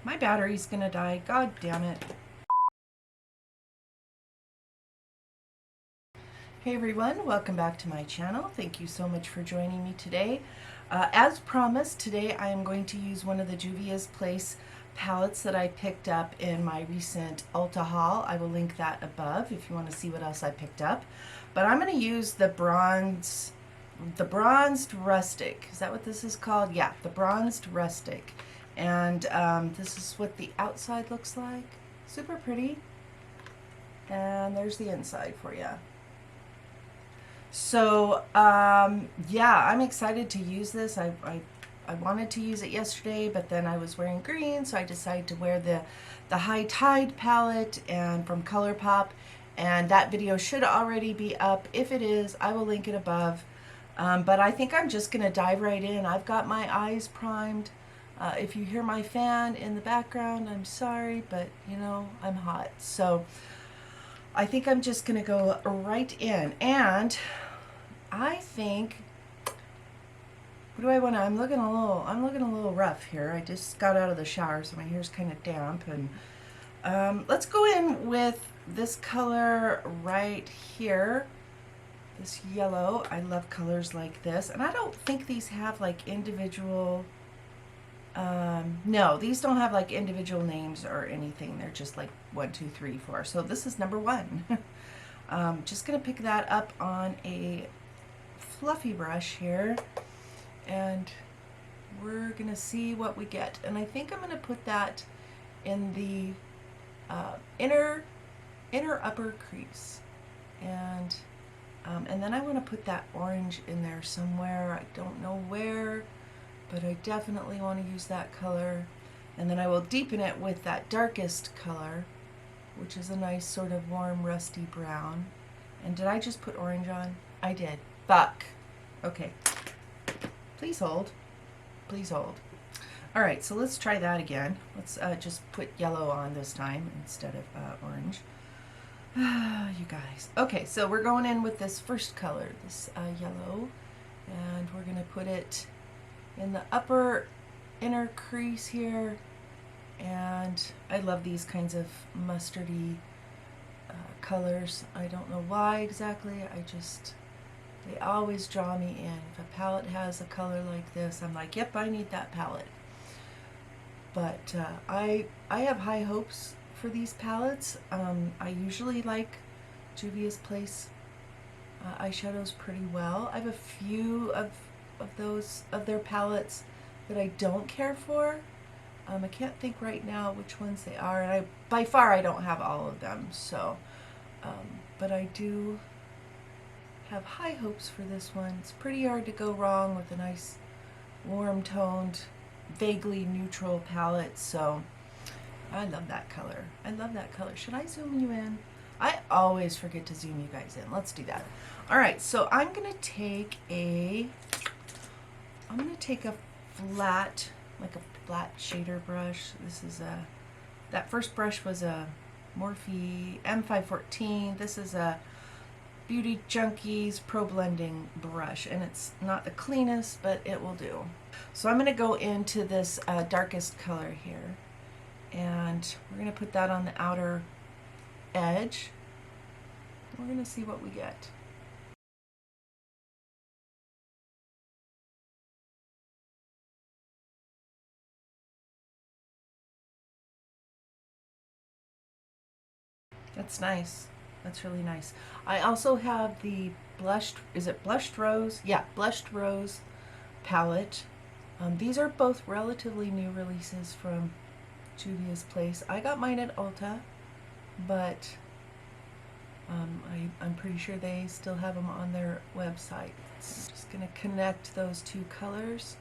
My battery's gonna die. God damn it. Hey everyone, welcome back to my channel. Thank you so much for joining me today. As promised, today I am going to use one of the Juvia's Place palettes that I picked up in my recent Ulta haul. I will link that above if you want to see what else I picked up. But I'm going to use the bronzed Rustic. Is that what this is called? Yeah, the bronzed Rustic. And this is what the outside looks like. Super pretty. And there's the inside for you. So yeah, I'm excited to use this. I wanted to use it yesterday, but then I was wearing green, so I decided to wear the High Tide palette and from ColourPop, and that video should already be up. If it is, I will link it above. But I think I'm just gonna dive right in. I've got my eyes primed. If you hear my fan in the background, I'm sorry, but you know, I'm hot. So I think I'm just gonna go right in, and I think, what do I want to, I'm looking a little rough here. I just got out of the shower, so my hair's kind of damp, and let's go in with this color right here, this yellow. I love colors like this, and I don't think these have like individual, no, these don't have like individual names or anything. They're just like 1, 2, 3, 4. So this is number 1. Just gonna pick that up on a fluffy brush here, and we're gonna see what we get. And I think I'm gonna put that in the inner upper crease, and then I want to put that orange in there somewhere. I don't know where, but I definitely want to use that color. And then I will deepen it with that darkest color, which is a nice sort of warm rusty brown. And did I just put orange on? I did. Fuck. Okay. Please hold. Please hold. All right, so let's try that again. Let's just put yellow on this time instead of orange. You guys. Okay, so we're going in with this first color, this yellow, and we're going to put it in the upper inner crease here. And I love these kinds of mustardy colors. I don't know why exactly. They always draw me in. If a palette has a color like this, I'm like, yep, I need that palette. But I have high hopes for these palettes. I usually like Juvia's Place eyeshadows pretty well. I have a few of their palettes that I don't care for. I can't think right now which ones they are, and by far I don't have all of them. So, but I do have high hopes for this one. It's pretty hard to go wrong with a nice warm toned, vaguely neutral palette. So I love that color. I love that color. Should I zoom you in? I always forget to zoom you guys in. Let's do that. All right, so I'm gonna take a flat, like a flat shader brush. This is that first brush was a Morphe M514. This is a Beauty Junkies Pro Blending brush, and it's not the cleanest, but it will do. So I'm going to go into this darkest color here, and we're going to put that on the outer edge. We're going to see what we get. That's nice. That's really nice. I also have the blushed, is it Blushed Rose? Yeah, Blushed Rose palette. These are both relatively new releases from Juvia's Place. I got mine at Ulta, but I'm pretty sure they still have them on their website. So I'm just going to connect those two colors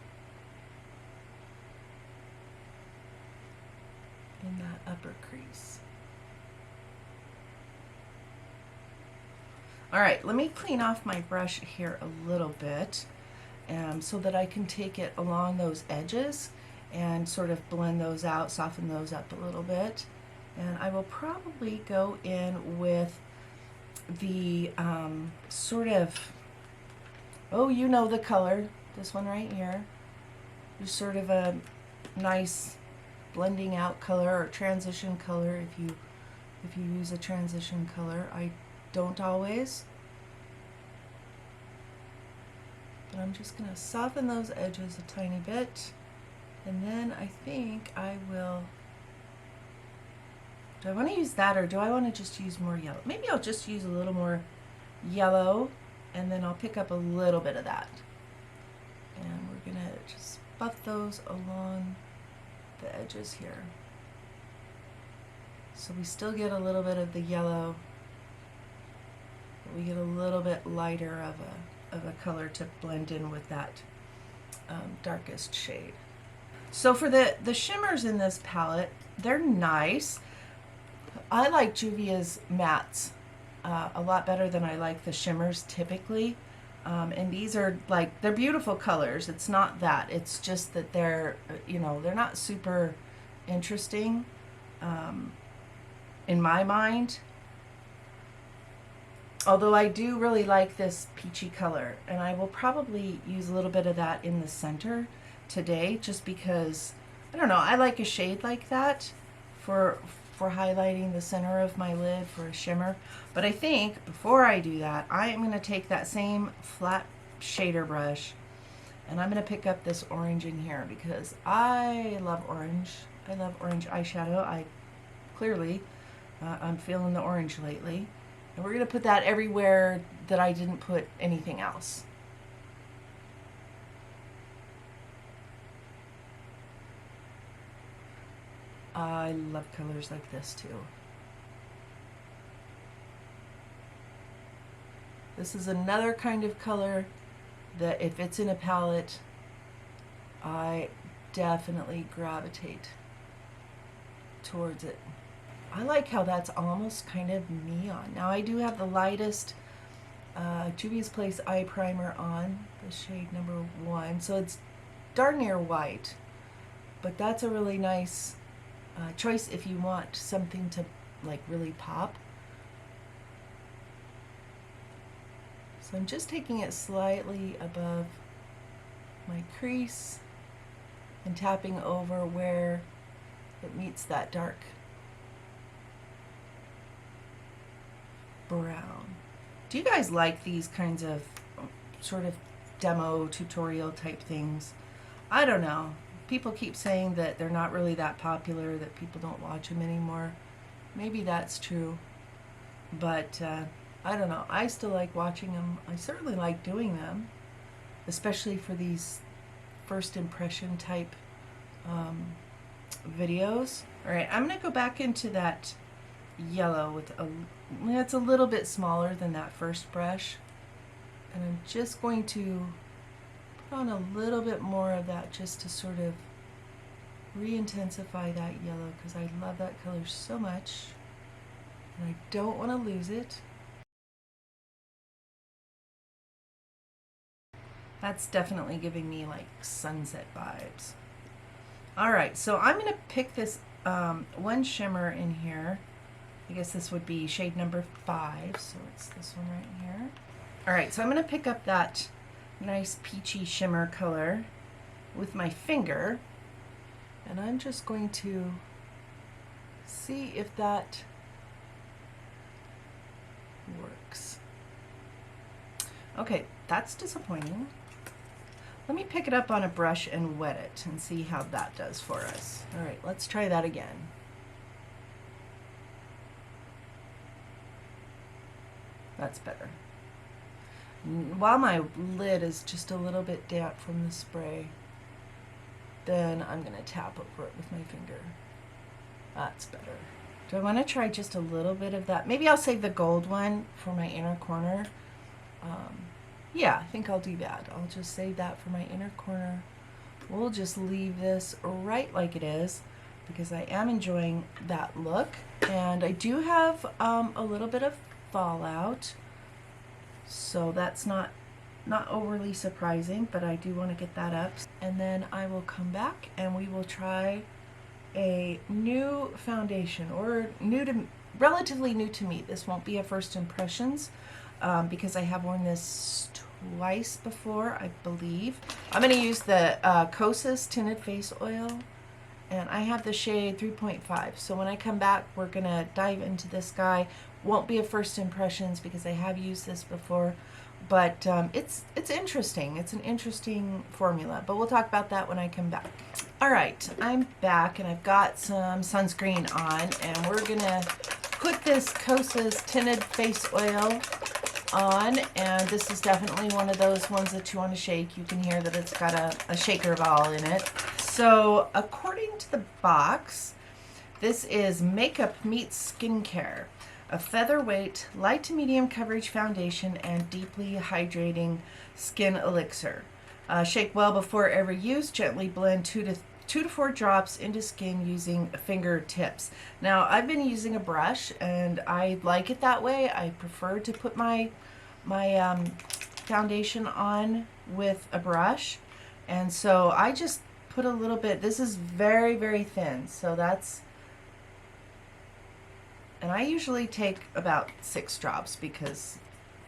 in that upper crease. All right, let me clean off my brush here a little bit so that I can take it along those edges and sort of blend those out, soften those up a little bit. And I will probably go in with the sort of, oh, you know the color, this one right here. There's sort of a nice blending out color or transition color if you use a transition color. I don't always. But I'm just going to soften those edges a tiny bit. And then I think I will, do I want to use that or do I want to just use more yellow? Maybe I'll just use a little more yellow and then I'll pick up a little bit of that. And we're going to just buff those along the edges here. So we still get a little bit of the yellow, but we get a little bit lighter of a color to blend in with that darkest shade. So for the shimmers in this palette, they're nice. I like Juvia's mattes a lot better than I like the shimmers typically. And these are like, they're beautiful colors. It's not that. It's just that they're, you know, they're not super interesting in my mind. Although I do really like this peachy color, and I will probably use a little bit of that in the center today, just because, I don't know, I like a shade like that for highlighting the center of my lid for a shimmer. But I think before I do that, I am going to take that same flat shader brush and I'm going to pick up this orange in here because I love orange. I love orange eyeshadow. I'm feeling the orange lately. And we're going to put that everywhere that I didn't put anything else. I love colors like this too. This is another kind of color that if it's in a palette, I definitely gravitate towards it. I like how that's almost kind of neon. Now I do have the lightest Juvia's Place eye primer on, the shade number 1, so it's darn near white, but that's a really nice choice if you want something to like really pop. So I'm just taking it slightly above my crease and tapping over where it meets that dark brown. Do you guys like these kinds of sort of demo tutorial type things? I don't know. People keep saying that they're not really that popular, that people don't watch them anymore. Maybe that's true, but I don't know. I still like watching them. I certainly like doing them, especially for these first impression type videos. All right, I'm going to go back into that yellow with it's a little bit smaller than that first brush, and I'm just going to put on a little bit more of that just to sort of re-intensify that yellow because I love that color so much and I don't want to lose it. That's definitely giving me like sunset vibes. Alright, so I'm going to pick this one shimmer in here. I guess this would be shade number 5, so it's this one right here. Alright, so I'm going to pick up that nice peachy shimmer color with my finger, and I'm just going to see if that works. Okay, that's disappointing. Let me pick it up on a brush and wet it and see how that does for us. Alright, let's try that again. That's better. While my lid is just a little bit damp from the spray, then I'm going to tap over it with my finger. That's better. Do I want to try just a little bit of that? Maybe I'll save the gold one for my inner corner. Yeah, I think I'll do that. I'll just save that for my inner corner. We'll just leave this right like it is because I am enjoying that look. And I do have a little bit of fallout, so that's not overly surprising, but I do want to get that up. And then I will come back and we will try a new foundation, or relatively new to me. This won't be a first impressions because I have worn this twice before, I believe. I'm going to use the Kosas Tinted Face Oil, and I have the shade 3.5. So when I come back, we're gonna dive into this guy. Won't be a first impressions because I have used this before, but it's interesting. It's an interesting formula, but we'll talk about that when I come back. All right, I'm back and I've got some sunscreen on, and we're gonna put this Kosas Tinted Face Oil on, and this is definitely one of those ones that you want to shake. You can hear that it's got a shaker ball in it. So according to the box, this is Makeup Meets Skincare, a featherweight, light to medium coverage foundation and deeply hydrating skin elixir. Shake well before every use. Gently blend 2 to 4 drops into skin using fingertips. Now, I've been using a brush, and I like it that way. I prefer to put my foundation on with a brush, and so I just put a little bit. This is very, very thin, so that's, and I usually take about 6 drops because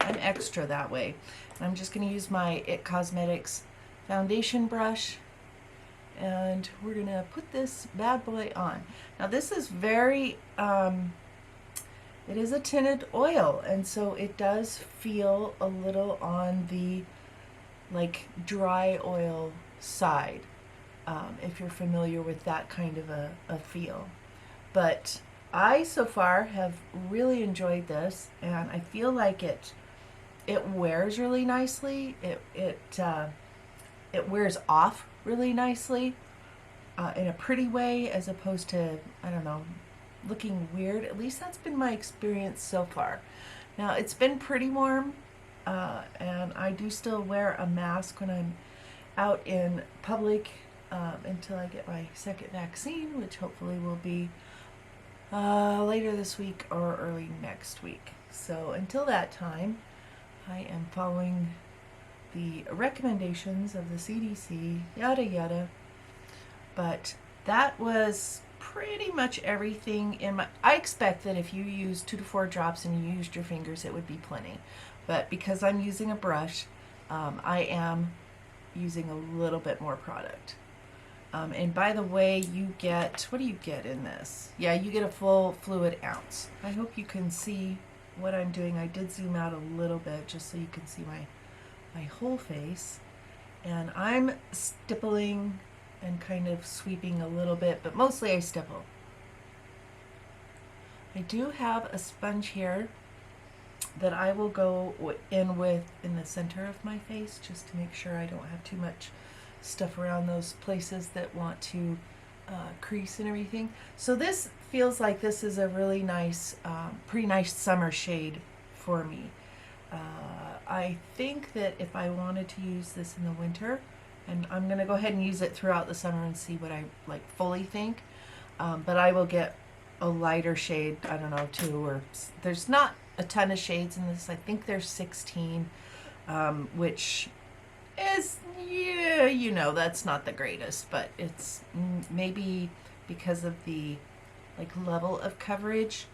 I'm extra that way. And I'm just going to use my IT Cosmetics foundation brush, and we're going to put this bad boy on. Now this is very, it is a tinted oil, and so it does feel a little on the like dry oil side, if you're familiar with that kind of a feel. But I so far have really enjoyed this, and I feel like it wears really nicely. It wears off really nicely in a pretty way, as opposed to, I don't know, looking weird. At least that's been my experience so far. Now, it's been pretty warm, and I do still wear a mask when I'm out in public until I get my second vaccine, which hopefully will be later this week or early next week. So until that time, I am following the recommendations of the CDC, yada yada. But that was pretty much everything in my, I expect that if you use 2 to 4 drops and you used your fingers, it would be plenty. But because I'm using a brush, I am using a little bit more product. And by the way, you get, what do you get in this? Yeah, you get a full fluid ounce. I hope you can see what I'm doing. I did zoom out a little bit just so you can see my whole face. And I'm stippling and kind of sweeping a little bit, but mostly I stipple. I do have a sponge here that I will go in with in the center of my face, just to make sure I don't have too much stuff around those places that want to crease and everything. So this feels like this is a really nice, pretty nice summer shade for me. I think that if I wanted to use this in the winter, and I'm going to go ahead and use it throughout the summer and see what I like fully think, but I will get a lighter shade, I don't know, 2 or, there's not a ton of shades in this. I think there's 16, which is, yeah, you know, that's not the greatest, but it's maybe because of the like level of coverage,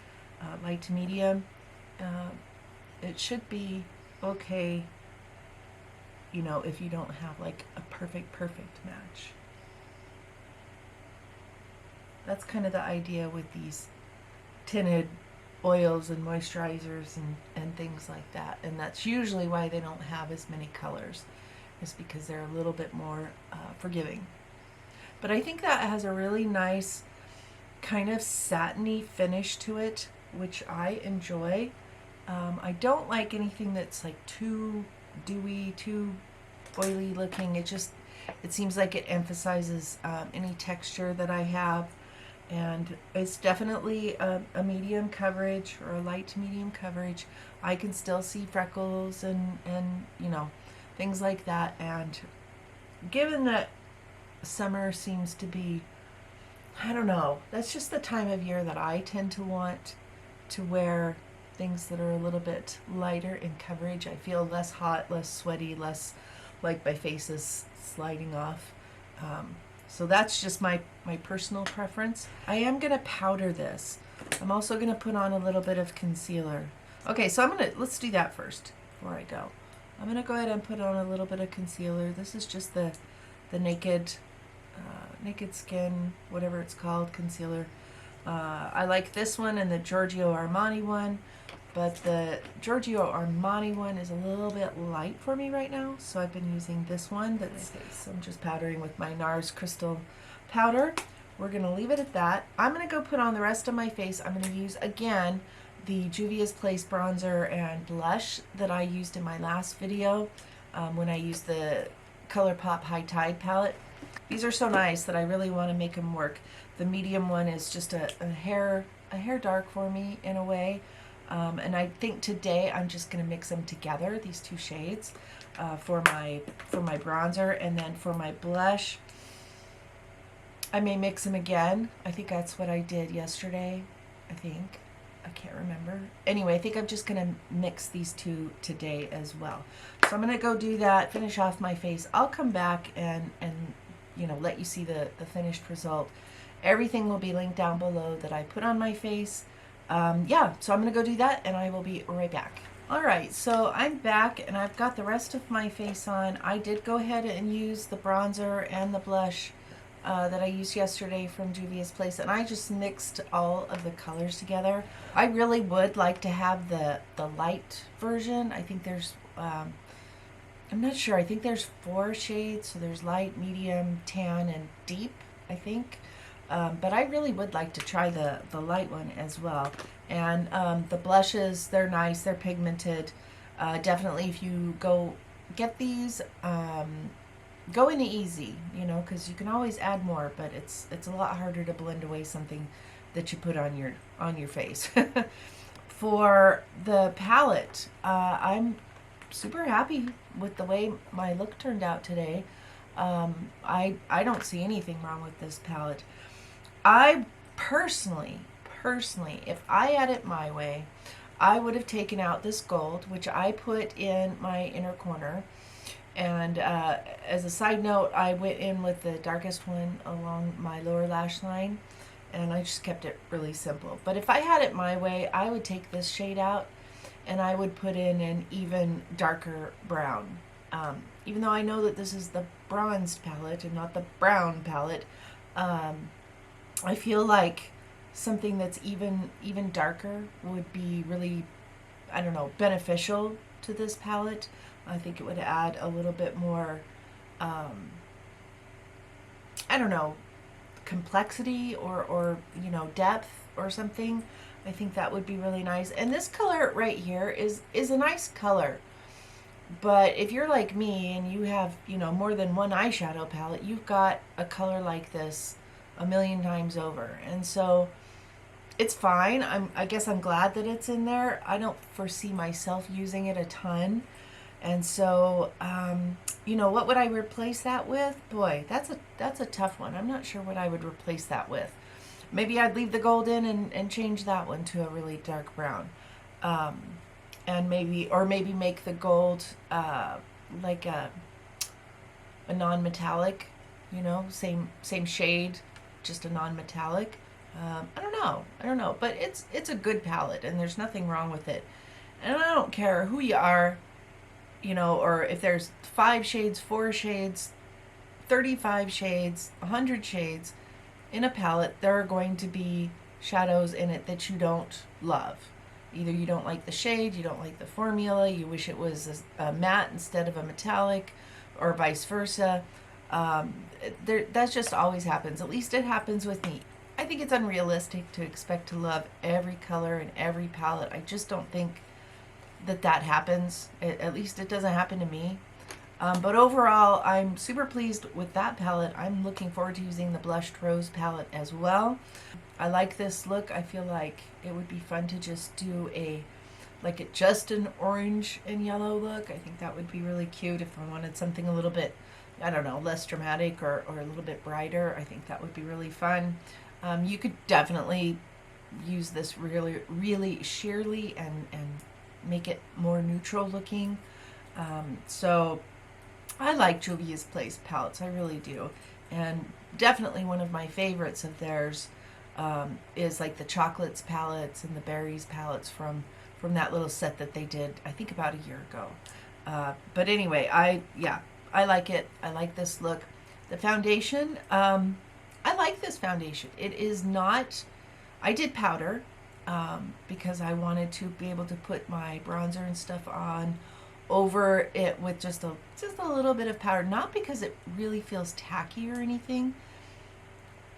light to medium, it should be okay, you know, if you don't have like a perfect match. That's kind of the idea with these tinted oils and moisturizers and things like that, and that's usually why they don't have as many colors, is because they're a little bit more forgiving. But I think that has a really nice kind of satiny finish to it, which I enjoy. I don't like anything that's like too dewy, too oily looking. It seems like it emphasizes any texture that I have, and it's definitely a medium coverage or a light to medium coverage. I can still see freckles and you know, things like that, and given that summer seems to be, I don't know, that's just the time of year that I tend to want to wear things that are a little bit lighter in coverage. I feel less hot, less sweaty, less like my face is sliding off. So that's just my personal preference. I am going to powder this. I'm also going to put on a little bit of concealer. Okay, so let's do that first before I go. I'm going to go ahead and put on a little bit of concealer. This is just the Naked Naked Skin, whatever it's called, concealer. I like this one and the Giorgio Armani one, but the Giorgio Armani one is a little bit light for me right now, so I've been using this one. I'm just powdering with my NARS Crystal powder. We're going to leave it at that. I'm going to go put on the rest of my face. I'm going to use, again, the Juvia's Place bronzer and blush that I used in my last video when I used the ColourPop High Tide palette. These are so nice that I really want to make them work. The medium one is just a hair dark for me in a way. And I think today I'm just going to mix them together, these two shades, for my bronzer, and then for my blush, I may mix them again. I think that's what I did yesterday. I can't remember. Anyway, I think I'm just going to mix these two today as well. So I'm going to go do that, finish off my face. I'll come back and you know, let you see the finished result. Everything will be linked down below that I put on my face. Yeah, so I'm going to go do that, and I will be right back. Alright, so I'm back, and I've got the rest of my face on. I did go ahead and use the bronzer and the blush that I used yesterday from Juvia's Place, and I just mixed all of the colors together. I really would like to have the light version. I think there's, I'm not sure, I think there's 4 shades, so there's light, medium, tan, and deep, I think. But I really would like to try the light one as well. And the blushes, they're nice, they're pigmented. Definitely if you go get these, go in easy, you know, because you can always add more, but it's a lot harder to blend away something that you put on your face. For the palette, I'm super happy with the way my look turned out today. I don't see anything wrong with this palette. I personally, if I had it my way, I would have taken out this gold, which I put in my inner corner. And as a side note, I went in with the darkest one along my lower lash line, and I just kept it really simple. But if I had it my way, I would take this shade out, and I would put in an even darker brown. Even though I know that this is the bronzed palette and not the brown palette, I feel like something that's even darker would be really, I don't know, beneficial to this palette. I think it would add a little bit more, I don't know, complexity or you know, depth or something. I think that would be really nice. And this color right here is a nice color. But if you're like me and you have, you know, more than one eyeshadow palette, you've got a color like this a million times over. And so it's fine. I guess I'm glad that it's in there. I don't foresee myself using it a ton. And so, you know, what would I replace that with? Boy, that's a tough one. I'm not sure what I would replace that with. Maybe I'd leave the gold in and change that one to a really dark brown. And maybe make the gold like a non-metallic, you know, same shade, just a non-metallic. I don't know, but it's a good palette, and there's nothing wrong with it. And I don't care who you are, you know, or if there's 5 shades, 4 shades, 35 shades, 100 shades in a palette, there are going to be shadows in it that you don't love. Either you don't like the shade, you don't like the formula, you wish it was a matte instead of a metallic, or vice versa. That just always happens. At least it happens with me. I think it's unrealistic to expect to love every color in every palette. I just don't think that happens. At least it doesn't happen to me. But overall, I'm super pleased with that palette. I'm looking forward to using the Blushed Rose palette as well. I like this look. I feel like it would be fun to just do just an orange and yellow look. I think that would be really cute if I wanted something a little bit, I don't know, less dramatic or a little bit brighter. I think that would be really fun. You could definitely use this really sheerly and make it more neutral looking. So I like Juvia's Place palettes, I really do. And definitely one of my favorites of theirs is like the chocolates palettes and the berries palettes from that little set that they did, I think about a year ago. But anyway, I like it. I like this look. The foundation, I like this foundation. It is not, I did powder because I wanted to be able to put my bronzer and stuff on over it with just a little bit of powder, not because it really feels tacky or anything.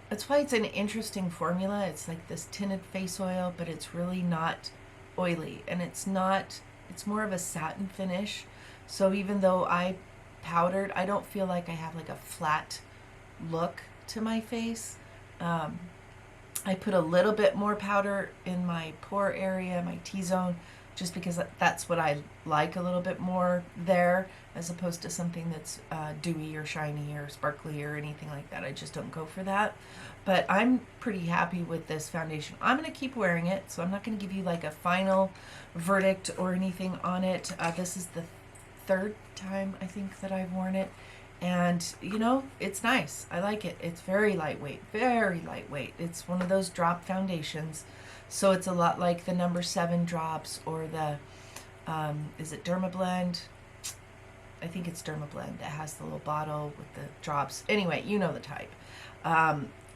That's why it's an interesting formula. It's like this tinted face oil, but it's really not oily, and it's more of a satin finish. So even though I powdered, I don't feel like I have like a flat look to my face. I put a little bit more powder in my pore area, my T-zone, just because that's what I like a little bit more there, as opposed to something that's dewy or shiny or sparkly or anything like that. I just don't go for that. But I'm pretty happy with this foundation. I'm going to keep wearing it, so I'm not going to give you like a final verdict or anything on it. This is the third time I think that I've worn it. And, you know, it's nice. I like it. It's very lightweight, very lightweight. It's one of those drop foundations. So it's a lot like the number 7 drops or the, is it Dermablend? I think it's Dermablend. It has the little bottle with the drops. Anyway, you know the type.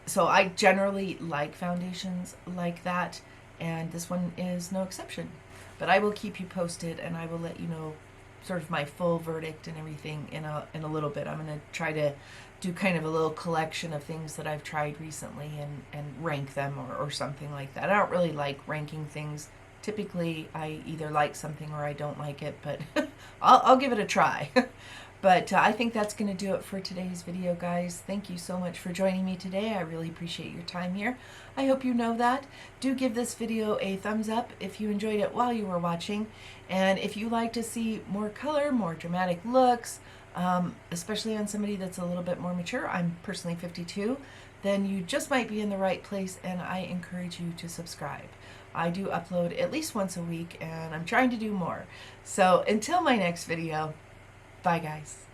So I generally like foundations like that, and this one is no exception. But I will keep you posted, and I will let you know sort of my full verdict and everything in a little bit. I'm going to try to do kind of a little collection of things that I've tried recently and rank them or something like that. I don't really like ranking things. Typically, I either like something or I don't like it, but I'll give it a try. But I think that's going to do it for today's video, guys. Thank you so much for joining me today. I really appreciate your time here. I hope you know that. Do give this video a thumbs up if you enjoyed it while you were watching. And if you like to see more color, more dramatic looks, especially on somebody that's a little bit more mature, I'm personally 52, then you just might be in the right place, and I encourage you to subscribe. I do upload at least once a week, and I'm trying to do more. So until my next video, bye guys.